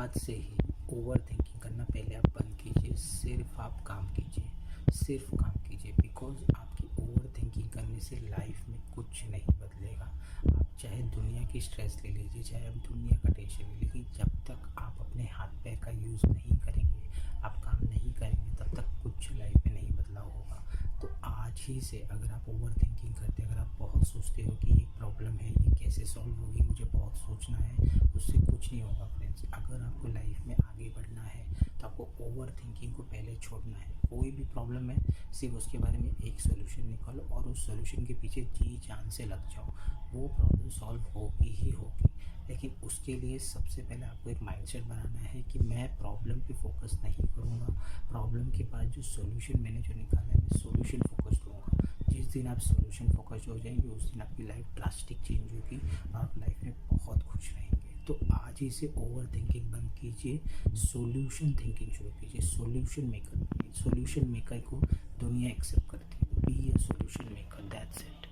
आज से ही over thinking करना पहले आप बंद कीजिए। सिर्फ आप काम कीजिए, सिर्फ काम कीजिए। बिकॉज आपकी ओवर थिंकिंग करने से लाइफ में कुछ नहीं बदलेगा। आप चाहे दुनिया की स्ट्रेस ले लीजिए, चाहे आप दुनिया का टेंशन ले लीजिए, जब तक आप अपने हाथ पैर का यूज़ नहीं करेंगे, आप काम नहीं करेंगे, तब तक कुछ लाइफ में नहीं बदलाव होगा। तो आज ही से अगर आप ओवर थिंकिंग करते हैं, अगर आप बहुत सोचते हो कि ये प्रॉब्लम है, ये कैसे सॉल्व होगी, मुझे बहुत सोचना है, उससे कुछ नहीं होगा फ्रेंड्स। अगर आपको लाइफ में आगे बढ़ना है तो आपको ओवर थिंकिंग को पहले छोड़ना है। कोई भी प्रॉब्लम है, सिर्फ उसके बारे में एक सोल्यूशन निकालो और उस सोल्यूशन के पीछे जी जान से लग जाओ। वो प्रॉब्लम सॉल्व होगी ही होगी। लेकिन उसके लिए सबसे पहले आपको एक माइंडसेट बनाना है कि मैं प्रॉब्लम पे फोकस नहीं करूँगा। प्रॉब्लम के बाद जो सोल्यूशन मैंने जो निकाला है, मैं सोल्यूशन फोकस्ड होऊंगा। जिस दिन आप सोल्यूशन फोकस्ड हो जाएंगे, उस दिन आपकी लाइफ ड्रास्टिक चेंज होगी और आप लाइफ में बहुत खुश रहेंगे। तो आज ही से ओवर थिंकिंग बंद कीजिए, सोल्यूशन थिंकिंग शुरू कीजिए। सोल्यूशन मेकर को दुनिया एक्सेप्ट करती है। Be a solution maker, that's it.